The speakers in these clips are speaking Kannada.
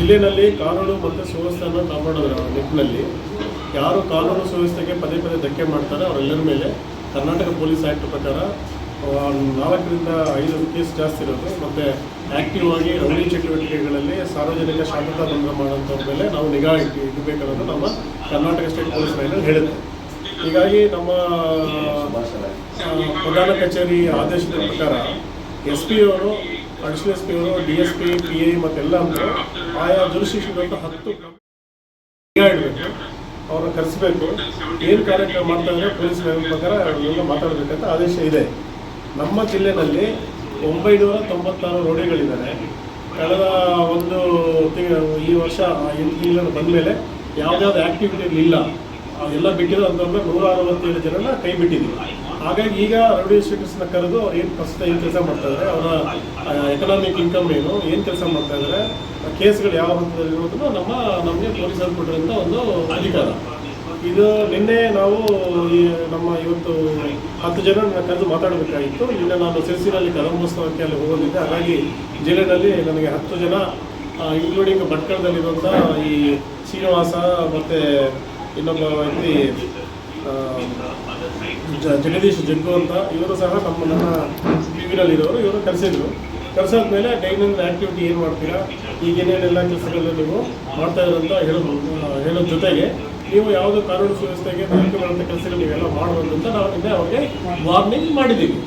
ಜಿಲ್ಲೆಯಲ್ಲಿ ಕಾನೂನು ಮತ್ತು ಸುವ್ಯವಸ್ಥೆಯನ್ನು ಕಾಪಾಡೋದ್ರ ನಿಟ್ಟಿನಲ್ಲಿ ಯಾರು ಕಾನೂನು ಸುವ್ಯವಸ್ಥೆಗೆ ಪದೇ ಪದೇ ಧಕ್ಕೆ ಮಾಡ್ತಾರೆ ಅವರೆಲ್ಲರ ಮೇಲೆ ಕರ್ನಾಟಕ ಪೊಲೀಸ್ ಆ್ಯಕ್ಟ್ ಪ್ರಕಾರ 4 ರಿಂದ 5 ಕೇಸ್ ಜಾಸ್ತಿ ಇರೋದು ಮತ್ತು ಆ್ಯಕ್ಟಿವ್ ಆಗಿ ರೌಡಿ ಚಟುವಟಿಕೆಗಳಲ್ಲಿ ಸಾರ್ವಜನಿಕ ಶಾಂತತಾ ಭಂಗ ಮಾಡೋಂಥವ್ರ ಮೇಲೆ ನಾವು ನಿಗಾ ಇಡಬೇಕನ್ನೋದು ನಮ್ಮ ಕರ್ನಾಟಕ ಸ್ಟೇಟ್ ಪೊಲೀಸ್ ಲೈನಲ್ಲಿ ಹೇಳುತ್ತೆ. ಹೀಗಾಗಿ ನಮ್ಮ ಪ್ರಧಾನ ಕಚೇರಿ ಆದೇಶದ ಪ್ರಕಾರ SP ಅವರು, ಅಡಿಷನಲ್ SP ಅವರು, DSP, PI ಮತ್ತೆಲ್ಲ ಅಂತೂ ಆಯಾ ಜುರಿಸ್ಡಿಕ್ಷನ್ 10 ನಿಗಾ ಇಡಬೇಕು, ಅವ್ರನ್ನ ಕರೆಸಬೇಕು, ಏನು ಕಾರ್ಯಕ್ರಮ ಮಾಡ್ತಾ ಇದ್ದಾರೆ ಪೊಲೀಸ್ ಪ್ರಕಾರ ಎಲ್ಲ ಮಾತಾಡಬೇಕಂತ ಆದೇಶ ಇದೆ. ನಮ್ಮ ಜಿಲ್ಲೆಯಲ್ಲಿ 996 ರೌಡಿಗಳಿದ್ದಾರೆ. ಕಳೆದ ಒಂದು ಈ ವರ್ಷ 8 ತಿಂಗಳು ಬಂದ ಮೇಲೆ ಯಾವುದ್ಯಾವ್ದು ಆ್ಯಕ್ಟಿವಿಟಿ ಇಲ್ಲ ಎಲ್ಲ ಬಿಟ್ಟಿರೋ ಅಂತಂದ್ರೆ 167 ಜನನ ಕೈ ಬಿಟ್ಟಿದ್ದೀವಿ. ಹಾಗಾಗಿ ಈಗ ರೌಡಿ ಶೀಟರ್ಸ್ನ ಕರೆದು ಅವ್ರು ಏನು ಪ್ರಸ್ತುತ ಏನು ಕೆಲಸ ಮಾಡ್ತಾಯಿದ್ದಾರೆ, ಅವರ ಎಕನಾಮಿಕ್ ಇನ್ಕಮ್ ಏನು ಕೆಲಸ ಮಾಡ್ತಾಯಿದ್ದಾರೆ, ಕೇಸ್ಗಳು ಯಾವ ಹಂತದಲ್ಲಿರೋದನ್ನು ನಮಗೆ ಪೊಲೀಸರು ಕೊಟ್ಟಿರೋಂಥ ಒಂದು ಅಧಿಕಾರ. ಇದು ನಿನ್ನೆ ನಾವು ನಮ್ಮ ಇವತ್ತು 10 ಜನ ಕರೆದು ಮಾತಾಡಬೇಕಾಗಿತ್ತು. ನಿನ್ನೆ ನಾನು ಸಿರ್ಸಿನಲ್ಲಿ ಕದಂಬೋತ್ಸವಕ್ಕೆ ಅಲ್ಲಿ ಹೋಗೋದಿದ್ದೆ. ಹಾಗಾಗಿ ಜಿಲ್ಲೆಯಲ್ಲಿ ನನಗೆ 10 ಜನ ಇನ್ಕ್ಲೂಡಿಂಗ್ ಭಟ್ಕಳದಲ್ಲಿರುವಂಥ ಈ ಶ್ರೀನಿವಾಸ ಮತ್ತು ಇನ್ನೊಬ್ಬ ವ್ಯಕ್ತಿ ಜಗದೀಶ್ ಜಗ್ಗು ಅಂತ ಇವರು ಸಹ ನನ್ನ ಟಿವಿನಲ್ಲಿರೋರು. ಇವರು ಕರೆಸಾದ್ಮೇಲೆ ಡೈನಿಂಗ್ ಆ್ಯಕ್ಟಿವಿಟಿ ಏನು ಮಾಡ್ತೀರಾ, ಈಗೇನೇನೆಲ್ಲ ಕೆಲಸಗಳನ್ನ ನೀವು ಮಾಡ್ತಾ ಇರೋಂಥ ಹೇಳೋ ಜೊತೆಗೆ ನೀವು ಯಾವುದೋ ಕಾನೂನು ಸುವ್ಯವಸ್ಥೆಗೆ ಧಕ್ಕೆ ಮಾಡುವಂಥ ಕೆಲಸಗಳು ನೀವೆಲ್ಲ ಮಾಡಬಾರ್ದು ಅಂತ ನಾವು ನಿನ್ನೆ ಅವ್ರಿಗೆ ವಾರ್ನಿಂಗ್ ಮಾಡಿದ್ದೀವಿ.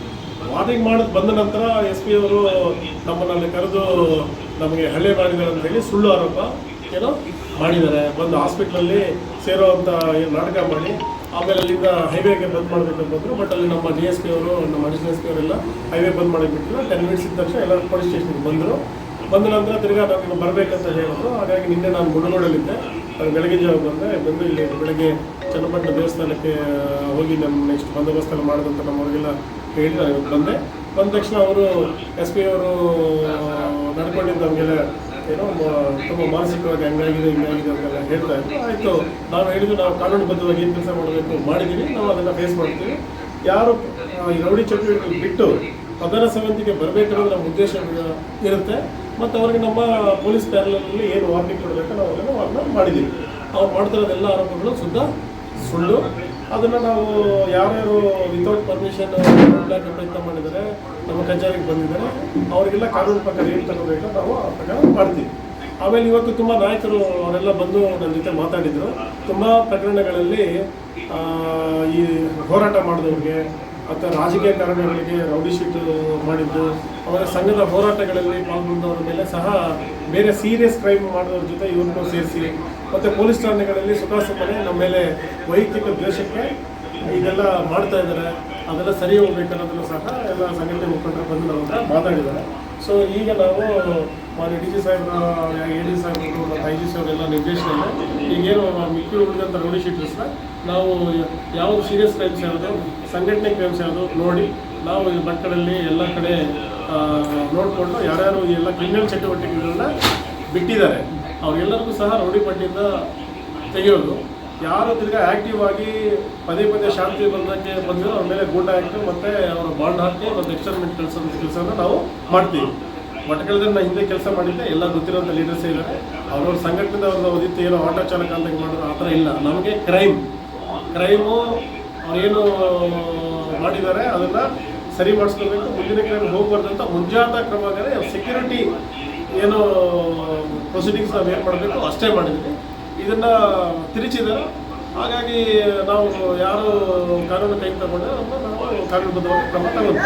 ವಾರ್ನಿಂಗ್ ಮಾಡೋದು ಬಂದ ನಂತರ SP ಅವರು ನಮ್ಮನ್ನಲ್ಲಿ ಕರೆದು ನಮಗೆ ಹಲ್ಲೆ ಮಾಡಿದ್ದಾರೆ ಅಂತೇಳಿ ಸುಳ್ಳು ಆರೋಪ ಏನೋ ಮಾಡಿದ್ದಾರೆ. ಬಂದು ಹಾಸ್ಪಿಟ್ಲಲ್ಲಿ ಸೇರೋವಂಥ ನಾಟಕ ಮಾಡಿ ಆಮೇಲೆ ಅಲ್ಲಿಂದ ಹೈವೇಗೆ ಬಂದ್ ಮಾಡಬೇಕಂತಂದ್ರು. ಬಟ್ ಅಲ್ಲಿ ನಮ್ಮ DSP ಅವರು, ನಮ್ಮ ಅಡಿಷನಲ್ SP ಅವರೆಲ್ಲ ಹೈವೇ ಬಂದ್ ಮಾಡಿಬಿಟ್ಟಿಲ್ಲ. 10 ಮಿನಿಟ್ಸ್ ಇದ್ದ ತಕ್ಷಣ ಎಲ್ಲ ಪೊಲೀಸ್ ಸ್ಟೇಷನ್ಗೆ ಬಂದ ನಂತರ ತಿರ್ಗಾ ನಾನು ಬರಬೇಕಂತ ಹೇಳಿದ್ರು. ಹಾಗಾಗಿ ನಿನ್ನೆ ನಾನು ಮುಳುಗೋಡಲ್ಲಿದ್ದೆ. ಅದು ಬೆಳಗ್ಗೆ ಜಾವ ಬಂದು ಇಲ್ಲಿ ಬೆಳಗ್ಗೆ ಚನ್ನಪಟ್ಟಣ ದೇವಸ್ಥಾನಕ್ಕೆ ಹೋಗಿ ನಮ್ಮ ನೆಕ್ಸ್ಟ್ ಬಂದೋಬಸ್ತೆಲ್ಲ ಮಾಡೋದಂತ ನಮ್ಮವ್ರಿಗೆಲ್ಲ ಹೇಳಿ ನಾನು ಬಂದ ತಕ್ಷಣ ಅವರು SP ಅವರು ನಡ್ಕೊಂಡಿದ್ದು ನಮಗೆಲ್ಲ ಏನೋ ತುಂಬ ಮಾನಸಿಕವಾಗಿ ಹಿಂಗಾಗಿದೆ ಅಂತೆಲ್ಲ ಹೇಳ್ತಾ ಇದ್ರು. ಆಯಿತು, ನಾವು ಹೇಳಿದ್ದು ನಾವು ಕಾನೂನುಬದ್ಧವಾಗಿ ಏನು ಕೆಲಸ ಮಾಡಬೇಕು ಮಾಡಿದ್ದೀವಿ, ನಾವು ಅದನ್ನು ಫೇಸ್ ಮಾಡ್ತೀವಿ. ಯಾರು ಈ ರೌಡಿ ಚಟುವಟಿಕೆ ಬಿಟ್ಟು ಪ್ರಧಾನ ಸಮಿತಿಗೆ ಬರಬೇಕನ್ನೋದು ನಮ್ಮ ಉದ್ದೇಶ ಇರುತ್ತೆ. ಮತ್ತು ಅವ್ರಿಗೆ ನಮ್ಮ ಪೊಲೀಸ್ ಪ್ಯಾನಲಲ್ಲಿ ಏನು ವಾರ್ನಿಂಗ್ ಕೊಡಬೇಕು ನಾವು ಅದನ್ನು ಮಾಡಿದ್ದೀವಿ. ಅವ್ರು ಮಾಡ್ತಿರೋದೆಲ್ಲ ಆರೋಪಗಳು ಸುಳ್ಳು. ಅದನ್ನು ನಾವು ಯಾರ್ಯಾರು ವಿತೌಟ್ ಪರ್ಮಿಷನ್ ಪ್ರಯತ್ನ ಮಾಡಿದ್ದಾರೆ, ನಮ್ಮ ಕಚೇರಿಗೆ ಬಂದಿದ್ದಾರೆ, ಅವರಿಗೆಲ್ಲ ಕಾನೂನು ಪ್ರಕಾರ ಏನು ತಗೋಬೇಕು ನಾವು ಆ ಪ್ರಕಾರ ಮಾಡ್ತೀವಿ. ಆಮೇಲೆ ಇವತ್ತು ತುಂಬ ನಾಯಕರು ಅವರೆಲ್ಲ ಬಂದು ನನ್ನ ಜೊತೆ ಮಾತಾಡಿದರು. ತುಂಬ ಪ್ರಕರಣಗಳಲ್ಲಿ ಈ ಹೋರಾಟ ಮಾಡಿದವ್ರಿಗೆ ಅಥವಾ ರಾಜಕೀಯ ಕಾರಣಗಳಿಗೆ ರೌಡಿ ಶೀಟ್ ಮಾಡಿದ್ದು, ಅವರ ಸಂಘದ ಹೋರಾಟಗಳಲ್ಲಿ ಪಾಲ್ಗೊಂಡವ್ರ ಮೇಲೆ ಸಹ ಬೇರೆ ಸೀರಿಯಸ್ ಕ್ರೈಮ್ ಮಾಡಿದವ್ರ ಜೊತೆ ಇವ್ರನ್ನೂ ಸೇರಿಸಿ, ಮತ್ತು ಪೊಲೀಸ್ ಠಾಣೆಗಳಲ್ಲಿ ಸುಖಾಸುಮ್ಮನೆ ನಮ್ಮ ಮೇಲೆ ವೈಯಕ್ತಿಕ ದ್ವೇಷಕ್ಕೆ ಇದೆಲ್ಲ ಮಾಡ್ತಾ ಇದ್ದಾರೆ. ಅದೆಲ್ಲ ಸರಿ ಹೋಗ್ಬೇಕನ್ನೋದನ್ನು ಸಹ ಎಲ್ಲ ಸಂಘಟನೆ ಮುಖಂಡರು ಬಂದು ನಮ್ಮ ಹತ್ರ ಮಾತಾಡಿದ್ದಾರೆ. ಸೊ ಈಗ ನಾವು ಮಾನ್ಯ DG ಸಾಹೇಬ್ರ, AD ಸಾಹೇಬರು ಮತ್ತು IG ಸಾಹೇಬ್ರೆಲ್ಲ ನಿರ್ದೇಶನದಲ್ಲಿ ಈಗೇನು ಮಿಕ್ಕಿ ಉಳಿದಂಥ ರೌಡಿ ಶೀಟರ್ಸ್ನ ನಾವು ಯಾವುದು ಸೀರಿಯಸ್ ಕ್ರೈಮ್ಸ್ ಯಾವುದು, ಸಂಘಟನೆ ಕ್ರೈಮ್ಸ್ ಯಾವುದು ನೋಡಿ ನಾವು ಈ ಮಕ್ಕಳಲ್ಲಿ ಎಲ್ಲ ಕಡೆ ನೋಡಿಕೊಂಡು ಯಾರ್ಯಾರು ಎಲ್ಲ ಕ್ರಿಮಿನಲ್ ಚಟುವಟಿಕೆಗಳನ್ನ ಬಿಟ್ಟಿದ್ದಾರೆ ಅವ್ರಿಗೆಲ್ಲರಿಗೂ ಸಹ ರೌಡಿ ಪಟ್ಟಿಯಿಂದ ತೆಗೆಯೋದು. ಯಾರು ತಿರ್ಗಾ ಆ್ಯಕ್ಟಿವ್ ಆಗಿ ಪದೇ ಶಾಂತಿ ಬಂದಕ್ಕೆ ಬಂದಿರೋ ಅವ್ರ ಮೇಲೆ ಗೂಟ ಆ್ಯಕ್ಟ್ ಮತ್ತು ಅವರ ಬಾಂಡ್ ಹಾಕಿ ಮತ್ತು ಎಕ್ಸ್ಟರ್ಮೆಂಟ್ ಕೆಲಸನ ನಾವು ಮಾಡ್ತೀವಿ. ಮಠಗಳಲ್ಲಿ ನಾನು ಹಿಂದೆ ಕೆಲಸ ಮಾಡಿದ್ದೆ, ಎಲ್ಲ ಗೊತ್ತಿರೋಂಥ ಲೀಡರ್ಸೇ ಇದ್ದಾರೆ. ಅವ್ರವ್ರ ಸಂಘಟನೆದ ಅವ್ರದ್ದು ಓದಿತ್ತು, ಏನೋ ಆಟೋ ಚಾಲಕ ಅಂತ ಮಾಡಿದ್ರು, ಆ ಥರ ಇಲ್ಲ. ನಮಗೆ ಕ್ರೈಮು ಅವ್ರೇನು ಮಾಡಿದ್ದಾರೆ ಅದನ್ನು ಸರಿ ಮಾಡಿಸ್ಕೋಬೇಕು, ಮುಂದಿನ ಕ್ರೈಮ್ ಹೋಗ್ಬಾರ್ದಂತ ಮುಂಜಾಗ್ರತಾ ಕ್ರಮಗಳೇ ಸೆಕ್ಯೂರಿಟಿ ಏನು ಪ್ರೊಸೀಡಿಂಗ್ಸ್ ನಾವು ಏನು ಮಾಡಬೇಕು ಅಷ್ಟೇ ಮಾಡಿದ್ವಿ. ಇದನ್ನು ತಿರುಚಿದ್ದಾರೆ. ಹಾಗಾಗಿ ನಾವು ಯಾರು ಕಾನೂನು ಕೈ ತಗೊಂಡ್ರೆ ನಾವು ಕಾನೂನುಬದ್ಧವಾಗಿ ಕ್ರಮ ತಗೊಂಡು